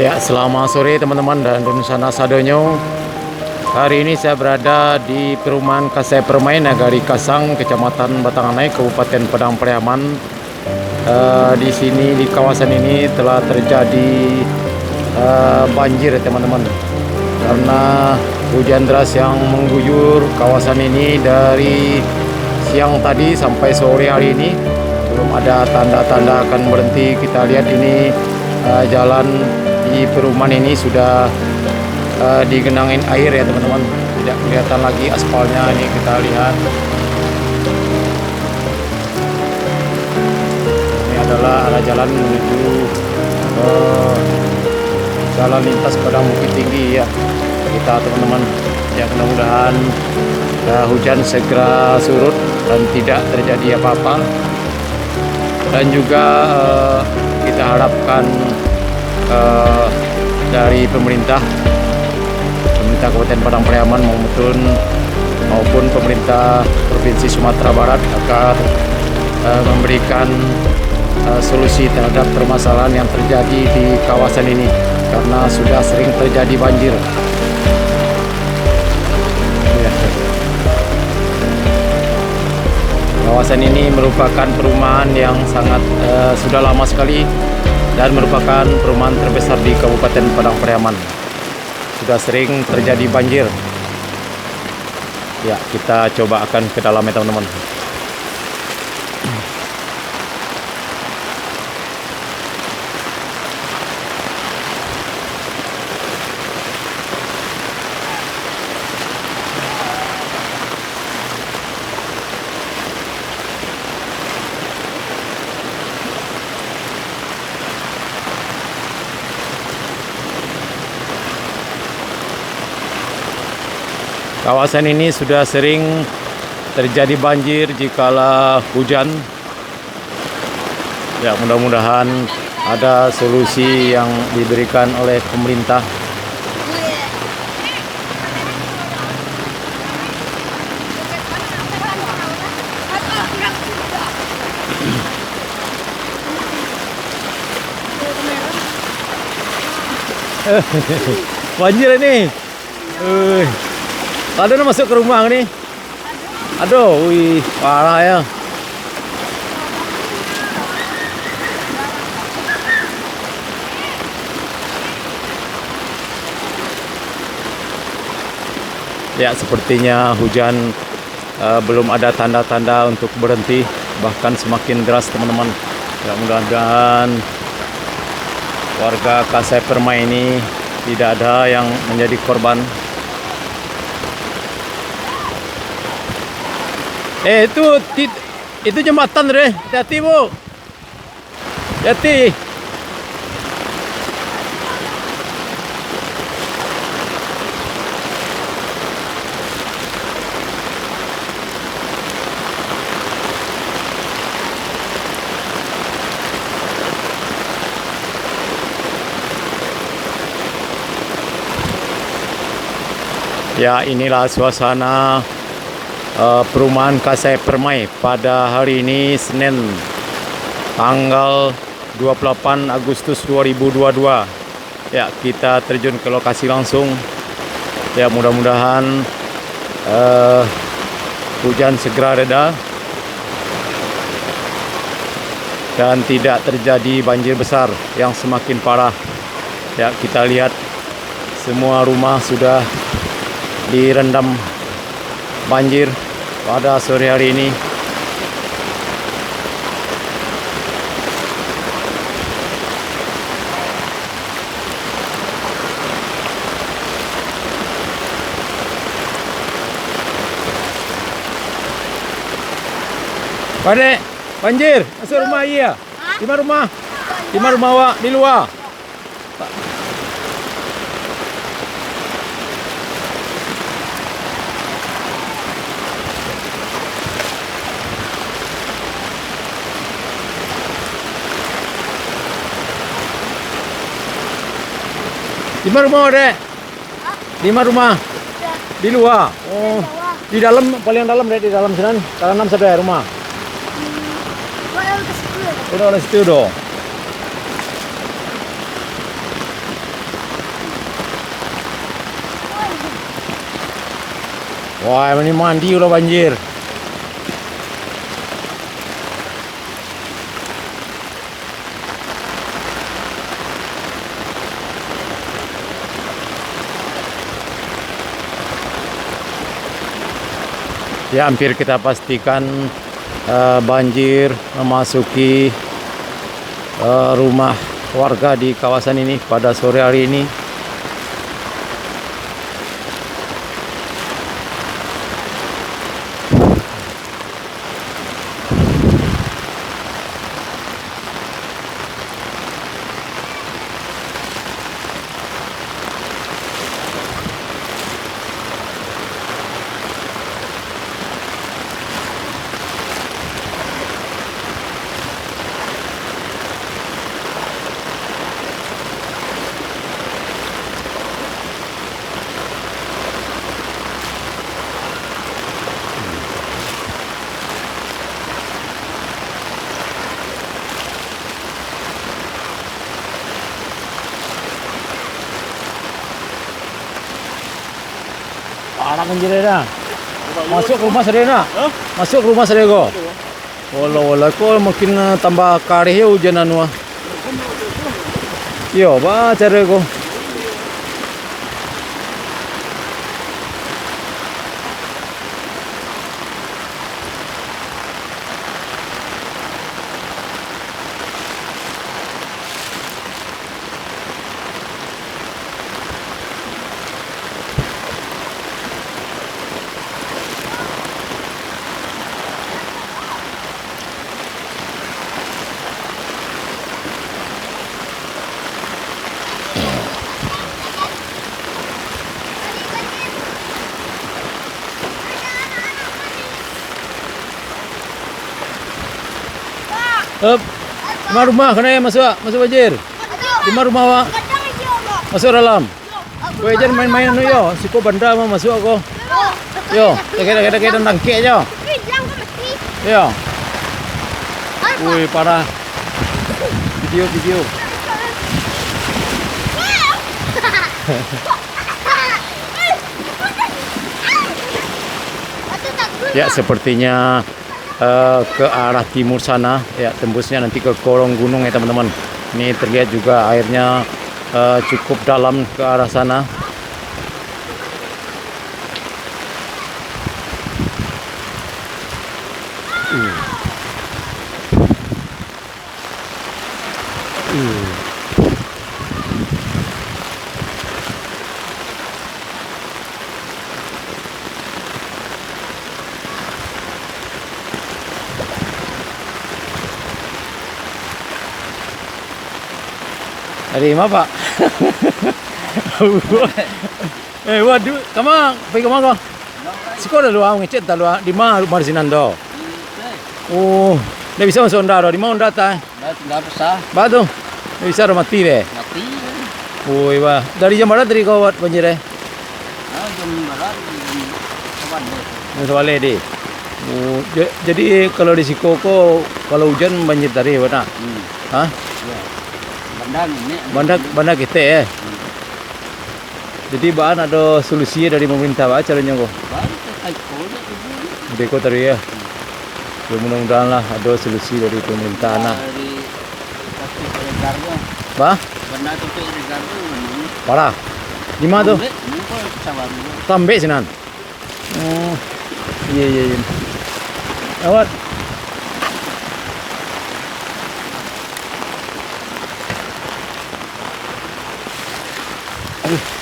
Ya, selamat sore teman-teman dan Runsana Sadonyo. Hari ini saya berada di perumahan Kasai Permai, Nagari Kasang, Kecamatan Batanganai, Kabupaten Padang Pariaman. Di sini, di kawasan ini telah terjadi banjir teman-teman, karena hujan deras yang mengguyur kawasan ini dari siang tadi sampai sore hari ini. Belum ada tanda-tanda akan berhenti. Kita lihat ini jalan di perumahan ini sudah digenangin air ya teman-teman. Tidak kelihatan lagi aspalnya. Ini kita lihat. Ini adalah arah jalan menuju jalan lintas Padang Bukit Tinggi ya. Kita teman-teman ya, mudah-mudahan hujan segera surut dan tidak terjadi apa-apa. Dan juga kita harapkan dari pemerintah Kabupaten Padang Pariaman maupun pemerintah Provinsi Sumatera Barat akan memberikan solusi terhadap permasalahan yang terjadi di kawasan ini, karena sudah sering terjadi banjir. Kawasan ini merupakan perumahan yang sangat sudah lama sekali dan merupakan perumahan terbesar di Kabupaten Padang Pariaman. Sudah sering terjadi banjir. Ya, kita coba akan ke dalamnya teman-teman. Kawasan ini sudah sering terjadi banjir jikala hujan. Ya, mudah-mudahan ada solusi yang diberikan oleh pemerintah. Banjir ini. Ada masuk ke rumah nih. Aduh, wih, parah ya. Ya, sepertinya hujan belum ada tanda-tanda untuk berhenti, bahkan semakin deras teman-teman. Ya, mudah-mudahan warga Kasai Permai ini tidak ada yang menjadi korban. Itu jembatan deh, hati-hati bu, hati. Ya, inilah suasana perumahan Kasai Permai pada hari ini, Senin tanggal 28 Agustus 2022. Ya, kita terjun ke lokasi langsung. Ya, mudah-mudahan hujan segera reda dan tidak terjadi banjir besar yang semakin parah. Ya, kita lihat semua rumah sudah direndam banjir pada sore hari ini. Pada banjir masuk rumah iya. Di mana rumah? Di mana rumah awak? Di luar. Di mana rumah dek? Di mana rumah? Di luar. Oh, di dalam, paling dalam dek, di dalam sana. Dalam sampai rumah. Udah oleh situ dong. Wah, ini mandi udah banjir. Ya, hampir kita pastikan banjir memasuki rumah warga di kawasan ini pada sore hari ini. Parah banjir dah. Masuk ke rumah Serena. Masuk ke rumah Serena. Wala ko makin tambah karih ya hujan anu. Yo, ba cari ko. Rumah kena masuk banjir. Di rumah wa. Masuk dalam. Kowe jangan main-main yo, siko benda mau masuk aku. Yo, kita tangkek aja. Yo. Wih, parah. Video. Ya, sepertinya ke arah timur sana, ya tembusnya nanti ke kolong gunung ya teman-teman. Ini terlihat juga airnya cukup dalam ke arah sana. Dari mana Pak? Waduh, pergi kemana kau? Sekolah lu ngecet tak lu? Di mana rumah sinan do? Oh, dah bisa masuk dah. Di mana dah? Nggak bisa. Batu, dah bisa mati deh. Mati. Oh, iya. Dari jam berapa dari kau buat banjir deh? Jam berapa? Sewale deh. Oh, jadi kalau di Sikoko kalau hujan banjir dari mana? Hah? Bandar kita ya. Jadi bahan ada solusi dari pemerintah apa caranya kok? Deko tadi ya. Mudah-mudahan lah ada solusi dari pemerintah nah. Bah? Parah. Di mana tuh? Sampai sinan. Oh, iya. Awat. Aduh.